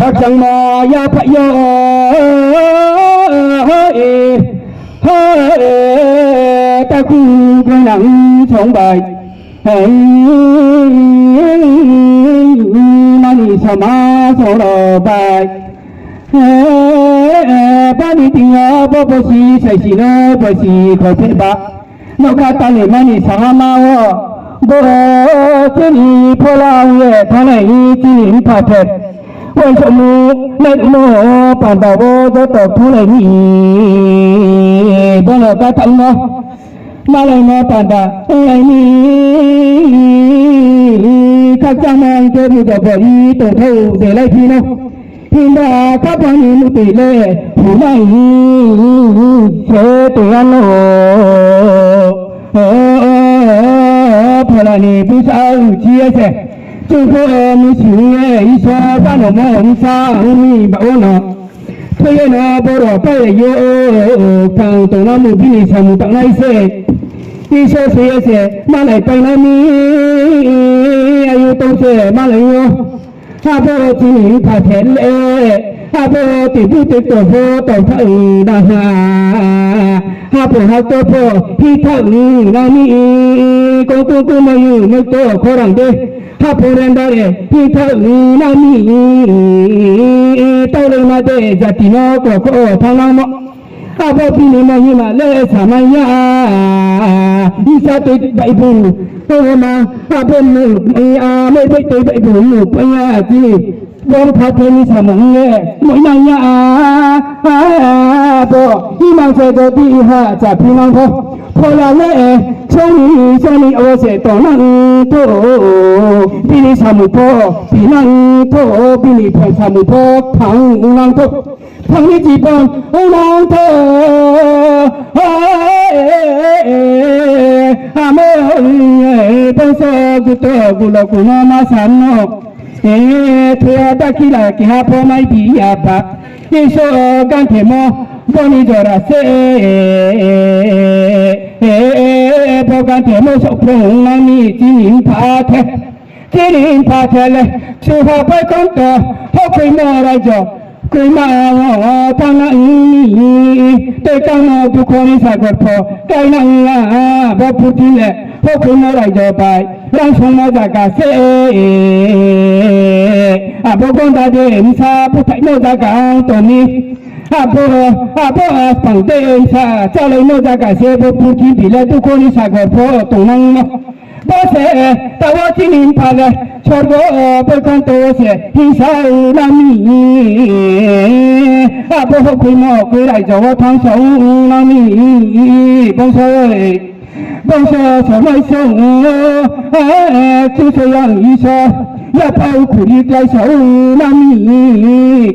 ข้าจังมายาพยอตะกูกระหนังสองใบมันสมาสโลใบปานิติยาปปสีใส่สีโนปสีขอเทบะนกตาเลมันสามาวบเจนีพลาวเวทนายจีนพาเทวันสมุเล็ดโมปันดาวโดตกทุเรนีบลกตังโนมาเลยมาปันดาเอ้ยนี่ข้าจะมาเจอบุตรบ่อยตัวเท่าเดลัยพี่น้องพินดาข้าพนี้มุติเล่ผู้ไม่เจอตัวโนพลานีผู้สาวเชียเสจุกมุสิเออิสระบ้านมองสามีบ้านเธอนาบรอไปโยทางตัวน้ำมุบินิสมุตังไงเสอิสระเสียเสมาเลยไปนามีอายุโตเสมาเลยโยฮาโบจีนขาเทเลฮาโบติบุติโตโบโตทังนาฮาฮาโบฮาโตโบฮิทังนามีโกโกโกมายูไม่โตโครังเดฮาโบเรนดาเรฮิทังนามีโตเลมาเดจัติโนโกโกทังนามฮาโบพินิมาฮิมาเลสามายาอิสาตุไบบุโตมาฮาโบมุไม่ไปไบบุมุปยาจีบงพัฒนิสามงเล่มวยนายาโบอิมังเสดติฮะจับพี่น้องเขาพอละเล่ชนีโอเสตนังโตพินิสามุโพพินังโตพินิพงสามุโพพังนังโตพังนิจิปงนังโตอาเมปงโซกุโตกุลกุนามาสันโนเทตะกิลากิฮาพอไม่ดียาบะอิโซกันเทโมบนิจราเซพอกันเทโมสพงนามีจีนิพาเทเลชูฮาไปกันโตฮอคุยมาไรจอคุยมาทางนี้เตกังทุกคนนิสัยก็พอไกนังบพุทธิเลฮอคุยมาไรจอไปรังสงมาจากาเซอาบกอนตาเดมิซาพุทธิโนจากาตัวนี้อาบปังเดมิซาเจ้าเลยโนจากาเซบพุทธิบิเลทุกคนนิสัยก็พอตรงนั้นบอเสตาวจินิพาเลชอร์โกเปกันโตเสฮิซานามีอาบคุยมอคุยไรจอว่าทางสองนามีบงเสสมัยสงจุสยังอิสยาพาวขุริไกลสองนามี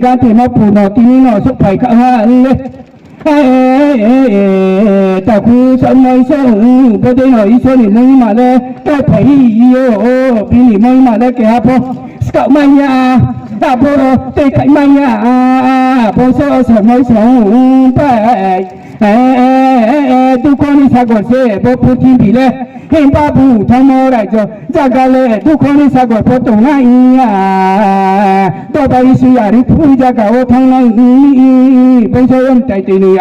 การเทมาปูนอตินินอสุภัยข้าเลตะคูสมัยสงประเดี๋ยวอิสนี่ไม่มาเลยแก่ไผ่โยพี่นี่ไม่มาเลยแก่พอสกัดไม่ยาพอเตะไข่ไม่ยาพอสมัยสงไปทุกคนนิสัยก็เสียพอพูดที่พี่เลยเห็นป้าผู้ทำอะไรจอจากกันเลยทุกคนนิสัยก็พอตรงนั้นต่อไปสุยาริพูดจากกันว่าทางนั้นเป็นส่วนใจตีนี่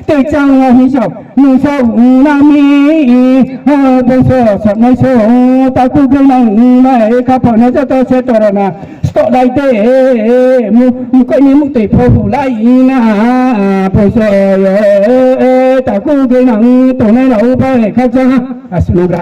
เตะจังว่าฮิชอบนุ่งสาวนามีเป็นส่วนสมัยสงตะกุกนังไม่ข้าพเจ้าตัวเสตระนะสตอไลเตมุกนี่มุติพอผู้ไลนะเป็นส่วนตะกุกนังตัวนั้นเราไปข้าจ้าสนุก